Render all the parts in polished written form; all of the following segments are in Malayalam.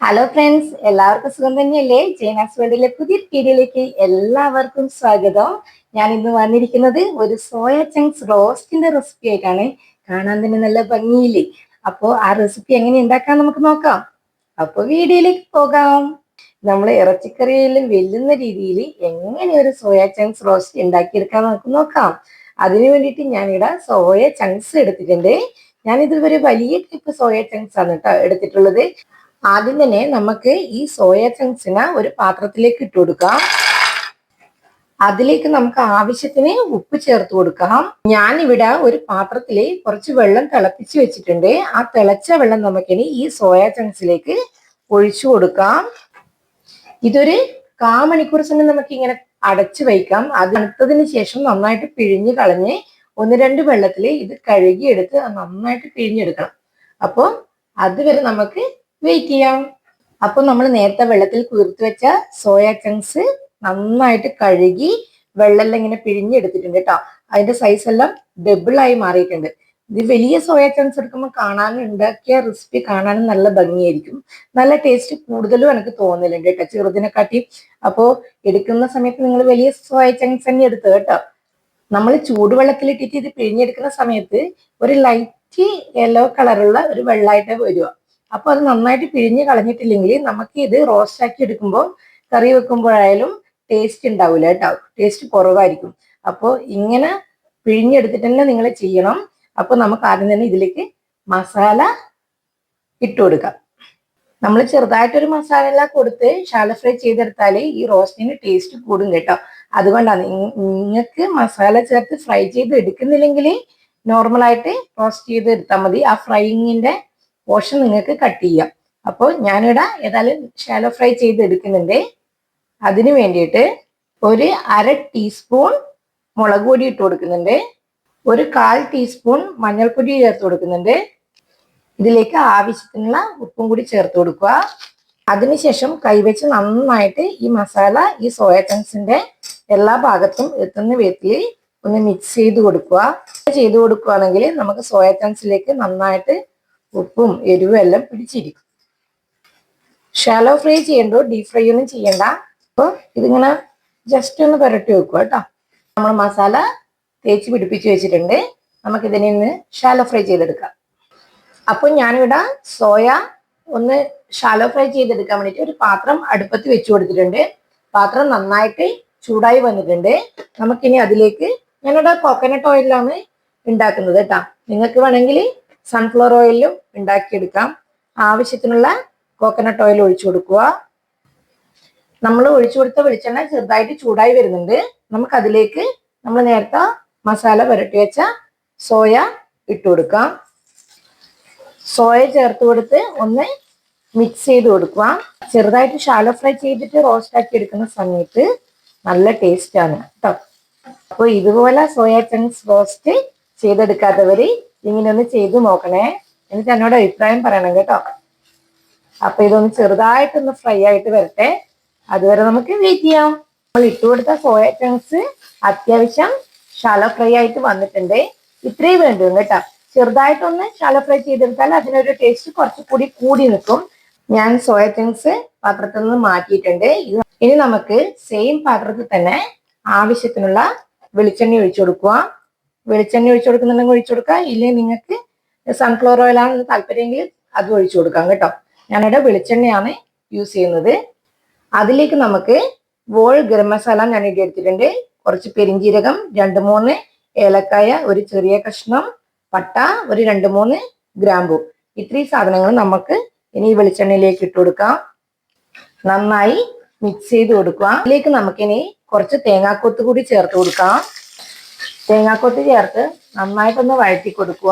ഹലോ ഫ്രണ്ട്സ്, എല്ലാവർക്കും സുഖം തന്നെയല്ലേ? ജൈനാസ് വേൾഡിലെ പുതിയ വീഡിയോയിലേക്ക് എല്ലാവർക്കും സ്വാഗതം. ഞാൻ ഇന്ന് വന്നിരിക്കുന്നത് ഒരു സോയ ചങ്ക്സ് റോസ്റ്റിന്റെ റെസിപ്പി ആയിട്ടാണ്. കാണാൻ തന്നെ നല്ല ഭംഗിയില്ലേ? അപ്പോൾ ആ റെസിപ്പി എങ്ങനെ ഉണ്ടാക്കാൻ നമുക്ക് നോക്കാം. അപ്പോൾ വീഡിയോയിലേക്ക് പോകാം. നമ്മൾ ഇറച്ചിക്കറിയിൽ വെല്ലുന്ന രീതിയിൽ എങ്ങനെ ഒരു സോയ ചങ്ക്സ് റോസ്റ്റ് ഉണ്ടാക്കിയെടുക്കാൻ നമുക്ക് നോക്കാം. അതിനു വേണ്ടിയിട്ട് ഞാനിവിടെ സോയ ചങ്ക്സ് എടുത്തിട്ടുണ്ട്. ഞാനിത് ഒരു വലിയ ടൈപ്പ് സോയ ചങ്ക്സ് ആണ് കേട്ടോ എടുത്തിട്ടുള്ളത്. ആദ്യം തന്നെ നമുക്ക് ഈ സോയ ചങ്ക്സിനെ ഒരു പാത്രത്തിലേക്ക് ഇട്ട് കൊടുക്കാം. അതിലേക്ക് നമുക്ക് ആവശ്യത്തിന് ഉപ്പ് ചേർത്ത് കൊടുക്കാം. ഞാനിവിടെ ഒരു പാത്രത്തില് കുറച്ച് വെള്ളം തിളപ്പിച്ച് വെച്ചിട്ടുണ്ട്. ആ തിളച്ച വെള്ളം നമുക്കിനി ഈ സോയ ചങ്ക്സിലേക്ക് ഒഴിച്ചു കൊടുക്കാം. ഇതൊരു 1/4 മണിക്കൂർ സമയം നമുക്ക് ഇങ്ങനെ അടച്ചു വയ്ക്കാം. അത് തണുത്തതിന് ശേഷം നന്നായിട്ട് പിഴിഞ്ഞ് കളഞ്ഞ് 1-2 വെള്ളത്തിൽ ഇത് കഴുകിയെടുത്ത് നന്നായിട്ട് പിഴിഞ്ഞെടുക്കണം. അപ്പോൾ അതുവരെ നമുക്ക് വെയിറ്റ് ചെയ്യാം. അപ്പൊ നമ്മൾ നേരത്തെ വെള്ളത്തിൽ കുതിർത്ത് വെച്ച സോയ ചങ്ക്സ് നന്നായിട്ട് കഴുകി വെള്ളമെല്ലാം ഇങ്ങനെ പിഴിഞ്ഞെടുത്തിട്ടുണ്ട് കേട്ടോ. അതിന്റെ സൈസ് എല്ലാം ഡബിളായി മാറിയിട്ടുണ്ട്. ഇത് വലിയ സോയ ചങ്ക്സ് എടുക്കുമ്പോൾ കാണാനും ഉണ്ടാക്കിയ റെസിപ്പി കാണാനും നല്ല ഭംഗിയായിരിക്കും. നല്ല ടേസ്റ്റ് കൂടുതലും എനിക്ക് തോന്നലുണ്ട് കേട്ടോ ചെറുതിനെക്കാട്ടി. അപ്പോൾ എടുക്കുന്ന സമയത്ത് നിങ്ങൾ വലിയ സോയ ചങ്ക്സ് തന്നെ എടുത്തു കേട്ടോ. നമ്മൾ ചൂടുവെള്ളത്തിലിട്ടിട്ട് ഇത് പിഴിഞ്ഞെടുക്കുന്ന സമയത്ത് ഒരു ലൈറ്റ് യെല്ലോ കളറുള്ള ഒരു വെള്ളമായിട്ട് വരിക. അപ്പൊ അത് നന്നായിട്ട് പിഴിഞ്ഞ് കളഞ്ഞിട്ടില്ലെങ്കിൽ നമുക്ക് ഇത് റോസ്റ്റ് ആക്കി എടുക്കുമ്പോൾ കറി വെക്കുമ്പോഴായാലും ടേസ്റ്റ് ഉണ്ടാവില്ല കേട്ടോ. ടേസ്റ്റ് കുറവായിരിക്കും. അപ്പോൾ ഇങ്ങനെ പിഴിഞ്ഞെടുത്തിട്ട് തന്നെ നിങ്ങൾ ചെയ്യണം. അപ്പോൾ നമുക്ക് ആദ്യം തന്നെ ഇതിലേക്ക് മസാല ഇട്ട് കൊടുക്കാം. നമ്മൾ ചെറുതായിട്ടൊരു മസാല എല്ലാം കൊടുത്ത് ഷാലോ ഫ്രൈ ചെയ്തെടുത്താൽ ഈ റോസ്റ്റിന് ടേസ്റ്റ് കൂടും കേട്ടോ. അതുകൊണ്ടാണ് നിങ്ങൾക്ക് മസാല ചേർത്ത് ഫ്രൈ ചെയ്ത് എടുക്കുന്നില്ലെങ്കിൽ നോർമലായിട്ട് റോസ്റ്റ് ചെയ്ത് എടുത്താൽ മതി. ആ ഫ്രൈയിങ്ങിന്റെ പോർഷൻ നിങ്ങൾക്ക് കട്ട് ചെയ്യാം. അപ്പോൾ ഞാനിവിടെ ഏതായാലും ഷാലോ ഫ്രൈ ചെയ്ത് എടുക്കുന്നുണ്ട്. അതിന് വേണ്ടിയിട്ട് ഒരു 1/2 ടീസ്പൂൺ മുളക് പൊടി ഇട്ട് കൊടുക്കുന്നുണ്ട്. ഒരു 1/4 ടീസ്പൂൺ മഞ്ഞൾപ്പൊടി ചേർത്ത് കൊടുക്കുന്നുണ്ട്. ഇതിലേക്ക് ആവശ്യത്തിനുള്ള ഉപ്പും കൂടി ചേർത്ത് കൊടുക്കുക. അതിനുശേഷം കൈവച്ച് നന്നായിട്ട് ഈ മസാല ഈ സോയ ചങ്ക്സിന്റെ എല്ലാ ഭാഗത്തും എത്തുന്ന വിധത്തിൽ ഒന്ന് മിക്സ് ചെയ്ത് കൊടുക്കുകയാണെങ്കിൽ നമുക്ക് സോയ ചങ്ക്സിലേക്ക് നന്നായിട്ട് ഉപ്പും എരിവും എല്ലാം പിടിച്ചിരിക്കും. ഷാലോ ഫ്രൈ ചെയ്യണ്ടോ, ഡീപ് ഫ്രൈ ഒന്നും ചെയ്യണ്ട. അപ്പോൾ ഇതിങ്ങനെ ജസ്റ്റ് ഒന്ന് പുരട്ടി വെക്കുക കേട്ടോ. നമ്മൾ മസാല തേച്ച് പിടിപ്പിച്ച് വെച്ചിട്ടുണ്ട്. നമുക്കിതിനെ ഒന്ന് ഷാലോ ഫ്രൈ ചെയ്തെടുക്കാം. അപ്പോൾ ഞാനിവിടെ സോയ ഒന്ന് ഷാലോ ഫ്രൈ ചെയ്തെടുക്കാൻ വേണ്ടിയിട്ട് ഒരു പാത്രം അടുപ്പത്ത് വെച്ച് കൊടുത്തിട്ടുണ്ട്. പാത്രം നന്നായിട്ട് ചൂടായി വന്നിട്ടുണ്ട്. നമുക്കിനി അതിലേക്ക് ഞാനിവിടെ കോക്കനട്ട് ഓയിലാണ് ഉണ്ടാക്കുന്നത് കേട്ടോ. നിങ്ങൾക്ക് വേണമെങ്കിൽ സൺഫ്ലവർ ഓയിലും ഉണ്ടാക്കിയെടുക്കാം. ആവശ്യത്തിനുള്ള കോക്കനട്ട് ഓയിൽ ഒഴിച്ചു കൊടുക്കുക. നമ്മൾ ഒഴിച്ചു കൊടുത്ത വെളിച്ചെണ്ണ ചെറുതായിട്ട് ചൂടായി വരുന്നുണ്ട്. നമുക്ക് അതിലേക്ക് നമ്മൾ നേരത്തെ മസാല പുരട്ടി വെച്ച സോയ ഇട്ട് കൊടുക്കാം. സോയ ചേർത്ത് കൊടുത്ത് ഒന്ന് മിക്സ് ചെയ്ത് കൊടുക്കുക. ചെറുതായിട്ട് ഷാലോ ഫ്രൈ ചെയ്തിട്ട് റോസ്റ്റ് ആക്കി എടുക്കുന്ന സമയത്ത് നല്ല ടേസ്റ്റ് ആണ് കേട്ടോ. അപ്പോൾ ഇതുപോലെ സോയ ചങ്ക്സ് റോസ്റ്റ് ചെയ്തെടുക്കാത്തവര് ഇങ്ങനെ ഒന്ന് ചെയ്ത് നോക്കണേ. എന്നിട്ട് എന്നോട് അഭിപ്രായം പറയണം കേട്ടോ. അപ്പൊ ഇതൊന്ന് ചെറുതായിട്ടൊന്ന് ഫ്രൈ ആയിട്ട് വരട്ടെ. അതുവരെ നമുക്ക് വെയിറ്റ് ചെയ്യാം. നമ്മൾ ഇട്ട് കൊടുത്ത സോയ ചങ്ക്സ് അത്യാവശ്യം ഷാലോ ഫ്രൈ ആയിട്ട് വന്നിട്ടുണ്ട്. ഇത്രയും വേണ്ടു കേട്ടോ. ചെറുതായിട്ടൊന്ന് ഷാലോ ഫ്രൈ ചെയ്തെടുത്താൽ അതിനൊരു ടേസ്റ്റ് കുറച്ചുകൂടി കൂടി നിൽക്കും. ഞാൻ സോയ ചങ്ക്സ് പാത്രത്തിൽ നിന്ന് മാറ്റിയിട്ടുണ്ട്. ഇനി നമുക്ക് സെയിം പാത്രത്തിൽ തന്നെ ആവശ്യത്തിനുള്ള വെളിച്ചെണ്ണ ഒഴിച്ചു കൊടുക്കുക. വെളിച്ചെണ്ണ ഒഴിച്ചു കൊടുക്കുന്നുണ്ടെങ്കിൽ ഒഴിച്ചു കൊടുക്കുക. ഇല്ലെങ്കിൽ നിങ്ങൾക്ക് സൺഫ്ലവർ ഓയിലാണ് താല്പര്യമെങ്കിൽ അത് ഒഴിച്ചു കൊടുക്കാം കേട്ടോ. ഞാനിവിടെ വെളിച്ചെണ്ണയാണ് യൂസ് ചെയ്യുന്നത്. അതിലേക്ക് നമുക്ക് വോൾ ഗരം മസാല ഞാൻ ഇടി എടുത്തിട്ടുണ്ട്. കുറച്ച് പെരിഞ്ജീരകം, 2-3 ഏലക്കായ, ഒരു ചെറിയ കഷ്ണം പട്ട, ഒരു 2-3 ഗ്രാമ്പു. ഇത്രയും സാധനങ്ങൾ നമുക്ക് ഇനി ഈ വെളിച്ചെണ്ണയിലേക്ക് ഇട്ട് കൊടുക്കാം. നന്നായി മിക്സ് ചെയ്ത് കൊടുക്കുക. അതിലേക്ക് നമുക്കിനി കുറച്ച് തേങ്ങാക്കൊത്ത് കൂടി ചേർത്ത് കൊടുക്കാം. തേങ്ങാക്കൊത്ത് ചേർത്ത് നന്നായിട്ടൊന്ന് വഴറ്റി കൊടുക്കുക.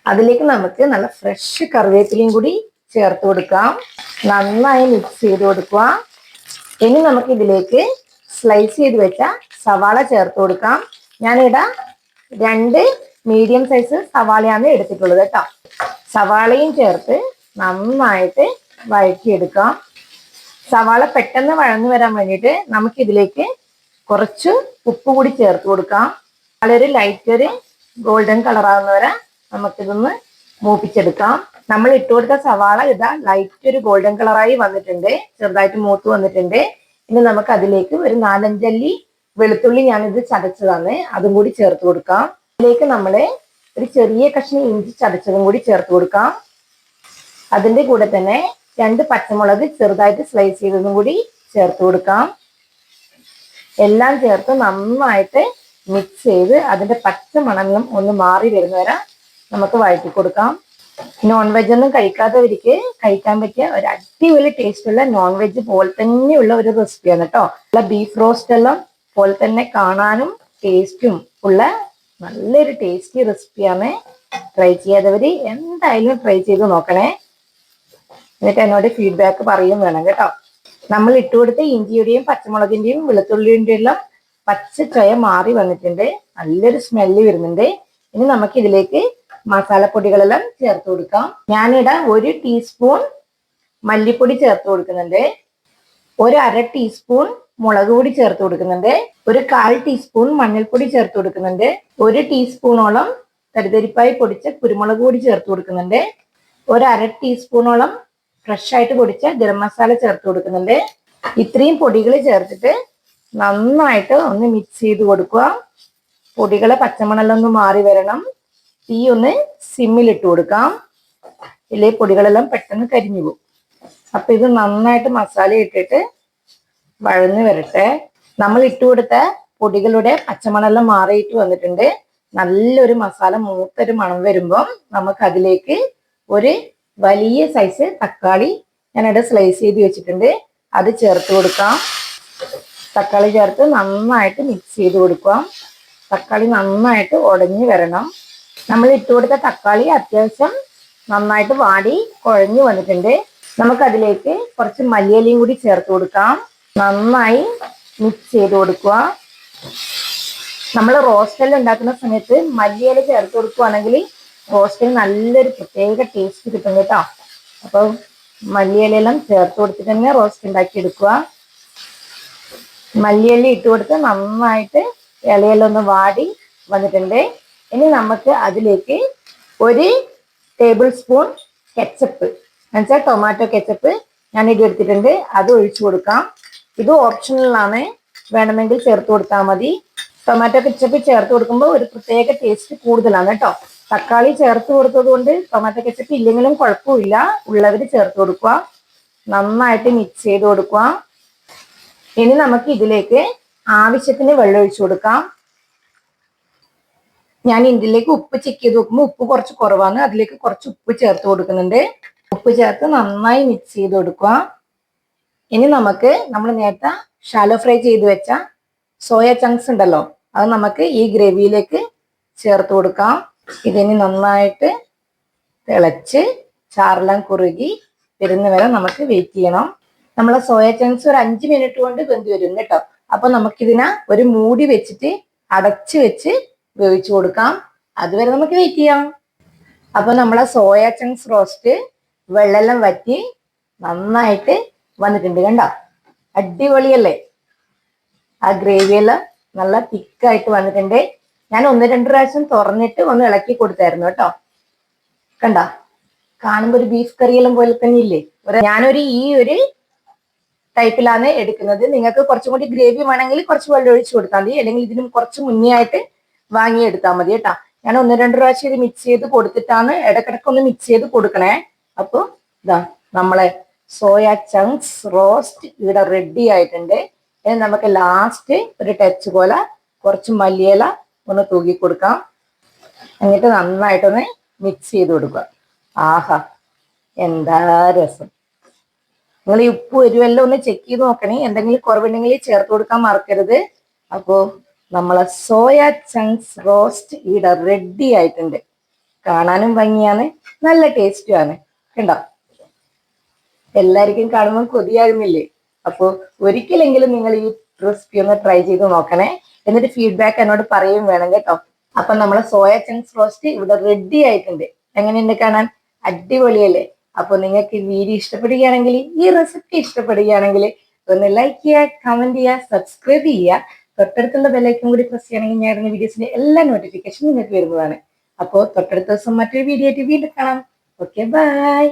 അതിലേക്ക് നമുക്ക് നല്ല ഫ്രഷ് കറിവേപ്പിലയും കൂടി ചേർത്ത് കൊടുക്കാം. നന്നായി മിക്സ് ചെയ്ത് കൊടുക്കുക. ഇനി നമുക്ക് ഇതിലേക്ക് സ്ലൈസ് ചെയ്ത് വെച്ച സവാള ചേർത്ത് കൊടുക്കാം. ഞാനിവിടെ 2 മീഡിയം സൈസ് സവാളയാണ് എടുത്തിട്ടുള്ളത് കേട്ടോ. സവാളയും ചേർത്ത് നന്നായിട്ട് വഴറ്റിയെടുക്കാം. സവാള പെട്ടെന്ന് വഴന്നു വരാൻ വേണ്ടിയിട്ട് നമുക്ക് ഇതിലേക്ക് കുറച്ച് ഉപ്പ് കൂടി ചേർത്ത് കൊടുക്കാം. വളരെ ലൈറ്റ് ഒരു ഗോൾഡൻ കളർ ആവുന്നവരെ നമുക്കിതൊന്ന് മൂപ്പിച്ചെടുക്കാം. നമ്മൾ ഇട്ട് കൊടുത്ത സവാള ഇതാ ലൈറ്റ് ഒരു ഗോൾഡൻ കളറായി വന്നിട്ടുണ്ട്, ചെറുതായിട്ട് മൂത്ത് വന്നിട്ടുണ്ട്. ഇനി നമുക്ക് അതിലേക്ക് ഒരു 4-5 അല്ലി വെളുത്തുള്ളി ഞാനിത് ചതച്ചതാണ്, അതും കൂടി ചേർത്ത് കൊടുക്കാം. അതിലേക്ക് നമ്മൾ ഒരു ചെറിയ കഷ്ണം ഇഞ്ചി ചതച്ചതും കൂടി ചേർത്ത് കൊടുക്കാം. അതിന്റെ കൂടെ തന്നെ 2 പച്ചമുളക് ചെറുതായിട്ട് സ്ലൈസ് ചെയ്തതും കൂടി ചേർത്ത് കൊടുക്കാം. എല്ലാം ചേർത്ത് നന്നായിട്ട് മിക്സ് ചെയ്ത് അതിന്റെ പച്ച മണം ഒന്ന് മാറി വരുന്നവരെ നമുക്ക് വഴറ്റി കൊടുക്കാം. നോൺ വെജ് ഒന്നും കഴിക്കാത്തവർക്ക് കഴിക്കാൻ പറ്റിയ ഒരു അടിപൊളി ടേസ്റ്റ് ഉള്ള നോൺ വെജ് പോലെ തന്നെയുള്ള ഒരു റെസിപ്പിയാണ് കേട്ടോ. ബീഫ് റോസ്റ്റ് എല്ലാം പോലെ തന്നെ കാണാനും ടേസ്റ്റും ഉള്ള നല്ലൊരു ടേസ്റ്റി റെസിപ്പിയാണ്. ട്രൈ ചെയ്യാത്തവര് എന്തായാലും ട്രൈ ചെയ്ത് നോക്കണേ. എന്നിട്ട് എന്നോട് ഫീഡ്ബാക്ക് പറയും വേണം കേട്ടോ. നമ്മൾ ഇട്ടുകൊടുത്ത ഇഞ്ചിയുടെയും പച്ചമുളകിന്റെയും വെളുത്തുള്ളിന്റെയും എല്ലാം പച്ച ചൊയ മാറി വന്നിട്ടുണ്ട്, നല്ലൊരു സ്മെല്ല് വരുന്നുണ്ട്. ഇനി നമുക്ക് ഇതിലേക്ക് മസാലപ്പൊടികളെല്ലാം ചേർത്ത് കൊടുക്കാം. ഞാനിവിടെ 1 ടീസ്പൂൺ മല്ലിപ്പൊടി ചേർത്ത് കൊടുക്കുന്നുണ്ട്, 1/2 ടീസ്പൂൺ മുളക് പൊടി ചേർത്ത് കൊടുക്കുന്നുണ്ട്, 1/4 ടീസ്പൂൺ മഞ്ഞൾപ്പൊടി ചേർത്ത് കൊടുക്കുന്നുണ്ട്, 1 ടീസ്പൂണോളം തരിതരിപ്പായി പൊടിച്ച കുരുമുളക് പൊടി ചേർത്ത് കൊടുക്കുന്നുണ്ട്, 1/2 ടീസ്പൂണോളം ഫ്രഷ് ആയിട്ട് പൊടിച്ച ഗരം മസാല ചേർത്ത് കൊടുക്കുന്നുണ്ട്. ഇത്രയും പൊടികൾ ചേർത്തിട്ട് നന്നായിട്ട് ഒന്ന് മിക്സ് ചെയ്ത് കൊടുക്കുക. പൊടികളെ പച്ചമണെല്ലാം മാറി വരണം. തീ ഒന്ന് സിമ്മിലിട്ട് കൊടുക്കാം, ഇല്ലേ പൊടികളെല്ലാം പെട്ടെന്ന് കരിഞ്ഞു പോകും. അപ്പൊ ഇത് നന്നായിട്ട് മസാല ഇട്ടിട്ട് വഴന്ന് വരട്ടെ. നമ്മൾ ഇട്ട് കൊടുത്ത പൊടികളുടെ പച്ചമണെല്ലാം മാറിയിട്ട് വന്നിട്ടുണ്ട്. നല്ലൊരു മസാല മൂത്തൊരു മണം വരുമ്പം നമുക്ക് അതിലേക്ക് ഒരു വലിയ സൈസ് തക്കാളി ഞാനിവിടെ സ്ലൈസ് ചെയ്ത് വെച്ചിട്ടുണ്ട്, അത് ചേർത്ത് കൊടുക്കാം. തക്കാളി ചേർത്ത് നന്നായിട്ട് മിക്സ് ചെയ്ത് കൊടുക്കാം. തക്കാളി നന്നായിട്ട് ഉടഞ്ഞു വരണം. നമ്മൾ ഇട്ട് കൊടുത്ത തക്കാളി അത്യാവശ്യം നന്നായിട്ട് വാടി കുഴഞ്ഞു വന്നിട്ടുണ്ട്. നമുക്കതിലേക്ക് കുറച്ച് മല്ലിയിലയും കൂടി ചേർത്ത് കൊടുക്കാം. നന്നായി മിക്സ് ചെയ്ത് കൊടുക്കുക. നമ്മൾ റോസ്റ്റെല്ലാം ഉണ്ടാക്കുന്ന സമയത്ത് മല്ലിയില ചേർത്ത് കൊടുക്കുകയാണെങ്കിൽ റോസ്റ്റിന് നല്ലൊരു പ്രത്യേക ടേസ്റ്റ് കിട്ടും കേട്ടോ. അപ്പോൾ മല്ലിയിലെല്ലാം ചേർത്ത് കൊടുത്തിട്ട് തന്നെ റോസ്റ്റ് ഉണ്ടാക്കി എടുക്കുക. മല്ലിയില ഇട്ട് കൊടുത്ത് നന്നായിട്ട് ഇലയെല്ലാം ഒന്ന് വാടി വന്നിട്ടുണ്ട്. ഇനി നമുക്ക് അതിലേക്ക് 1 ടേബിൾ സ്പൂൺ കെച്ചപ്പ് എന്നുവെച്ചാൽ ടൊമാറ്റോ കെച്ചപ്പ് ഞാൻ ഇത് എടുത്തിട്ടുണ്ട്, അത് ഒഴിച്ചു കൊടുക്കാം. ഇത് ഓപ്ഷണലാണ്, വേണമെങ്കിൽ ചേർത്ത് കൊടുത്താൽ മതി. ടൊമാറ്റോ കെച്ചപ്പ് ചേർത്ത് കൊടുക്കുമ്പോൾ ഒരു പ്രത്യേക ടേസ്റ്റ് കൂടുതലാണ് കേട്ടോ. തക്കാളി ചേർത്ത് കൊടുത്തത് കൊണ്ട് ടൊമാറ്റോ കെച്ചപ്പ് ഇല്ലെങ്കിലും കുഴപ്പമില്ല, ഉള്ളവർ ചേർത്ത് കൊടുക്കുക. നന്നായിട്ട് മിക്സ് ചെയ്ത് കൊടുക്കുക. ഇനി നമുക്ക് ഇതിലേക്ക് ആവശ്യത്തിന് വെള്ളം ഒഴിച്ചു കൊടുക്കാം. ഞാൻ ഇതിലേക്ക് ഉപ്പ് ചെക്ക് ചെയ്ത് നോക്കുമ്പോൾ ഉപ്പ് കുറച്ച് കുറവാണ്, അതിലേക്ക് കുറച്ച് ഉപ്പ് ചേർത്ത് കൊടുക്കുന്നുണ്ട്. ഉപ്പ് ചേർത്ത് നന്നായി മിക്സ് ചെയ്ത് കൊടുക്കുക. ഇനി നമുക്ക് നമ്മൾ നേരത്തെ ഷാലോ ഫ്രൈ ചെയ്ത് വെച്ച സോയ ചങ്ക്സ് ഉണ്ടല്ലോ, അത് നമുക്ക് ഈ ഗ്രേവിയിലേക്ക് ചേർത്ത് കൊടുക്കാം. ഇതിന് നന്നായിട്ട് തിളച്ച് ചാറെല്ലാം കുറുകി വരുന്ന വരെ നമുക്ക് വെയിറ്റ് ചെയ്യണം. നമ്മളെ സോയ ചങ്ക്സ് ഒരു 5 മിനിറ്റ് കൊണ്ട് വെന്ത് വരും കേട്ടോ. അപ്പൊ നമുക്കിതിനെ ഒരു മൂടി വെച്ചിട്ട് അടച്ചു വെച്ച് വേവിച്ചു കൊടുക്കാം. അതുവരെ നമുക്ക് വെയിറ്റ് ചെയ്യാം. അപ്പൊ നമ്മളെ സോയ ചങ്ക്സ് റോസ്റ്റ് വെള്ളമെല്ലാം വറ്റി നന്നായിട്ട് വന്നിട്ടുണ്ട്, കണ്ടോ? അടിപൊളിയല്ലേ? ആ ഗ്രേവിയെല്ലാം നല്ല തിക്കായിട്ട് വന്നിട്ടുണ്ട്. ഞാൻ 1-2 പ്രാവശ്യം തുറന്നിട്ട് ഒന്ന് ഇളക്കി കൊടുത്തായിരുന്നു കേട്ടോ. കണ്ട, കാണുമ്പോ ഒരു ബീഫ് കറിയെല്ലാം പോലെ തന്നെ ഇല്ലേ? ഞാനൊരു ഈ ഒരു ടൈപ്പിലാണ് എടുക്കുന്നത്. നിങ്ങൾക്ക് കുറച്ചും കൂടി ഗ്രേവി വേണമെങ്കിൽ കുറച്ച് വെള്ളം ഒഴിച്ചു കൊടുത്താൽ മതി, അല്ലെങ്കിൽ ഇതിനും കുറച്ച് മുന്നേ ആയിട്ട് വാങ്ങിയെടുത്താൽ മതി കേട്ടോ. ഞാൻ 1-2 പ്രാവശ്യം ഇത് മിക്സ് ചെയ്ത് കൊടുത്തിട്ടാണ്, ഇടക്കിടക്ക് ഒന്ന് മിക്സ് ചെയ്ത് കൊടുക്കണേ. അപ്പൊ ഇതാ നമ്മളെ സോയ ചങ്ക്സ് റോസ്റ്റ് ഇവിടെ റെഡി ആയിട്ടുണ്ട്. ഇനി നമുക്ക് ലാസ്റ്റ് ഒരു ടച്ച് പോലെ കുറച്ച് മല്ലിയില ഒന്ന് തൂക്കി കൊടുക്കാം. എന്നിട്ട് നന്നായിട്ടൊന്ന് മിക്സ് ചെയ്ത് കൊടുക്കുക. ആഹാ, എന്താ രസം! നിങ്ങൾ ഈ ഉപ്പ് എരിവെല്ലാം ഒന്ന് ചെക്ക് ചെയ്ത് നോക്കണേ, എന്തെങ്കിലും കുറവുണ്ടെങ്കിൽ ചേർത്ത് കൊടുക്കാൻ മറക്കരുത്. അപ്പോ നമ്മളെ സോയ ചങ്ക്സ് റോസ്റ്റ് ഇവിടെ റെഡി ആയിട്ടുണ്ട്. കാണാനും ഭംഗിയാണ്, നല്ല ടേസ്റ്റുമാണ്. കണ്ടോ? എല്ലാവർക്കും കാണുമ്പോൾ കൊതിയാകുന്നില്ലേ? അപ്പോൾ ഒരിക്കലെങ്കിലും നിങ്ങൾ ഈ റെസിപ്പി ഒന്ന് ട്രൈ ചെയ്ത് നോക്കണേ. എന്നിട്ട് ഫീഡ്ബാക്ക് എന്നോട് പറയുകയും വേണം കേട്ടോ. അപ്പൊ നമ്മളെ സോയ ചങ്ക്സ് റോസ്റ്റ് ഇവിടെ റെഡി ആയിട്ടുണ്ട്. എങ്ങനെയുണ്ട് കാണാൻ? അടിപൊളിയല്ലേ? അപ്പൊ നിങ്ങൾക്ക് ഈ വീഡിയോ ഇഷ്ടപ്പെടുകയാണെങ്കിൽ, ഈ റെസിപ്പി ഇഷ്ടപ്പെടുകയാണെങ്കിൽ ഒന്ന് ലൈക്ക് ചെയ്യുക, കമന്റ് ചെയ്യുക, സബ്സ്ക്രൈബ് ചെയ്യുക. തൊട്ടടുത്തുള്ള ബെല്ലൈക്കൺ കൂടി പ്രസ് ചെയ്യണമെങ്കിൽ ഞാൻ ഇടുന്ന വീഡിയോസിന്റെ എല്ലാ നോട്ടിഫിക്കേഷനും നിങ്ങൾക്ക് വരുന്നതാണ്. അപ്പോൾ തൊട്ടടുത്ത ദിവസം മറ്റൊരു വീഡിയോ ആയിട്ട് വീണ്ടും കാണാം. Okay bye.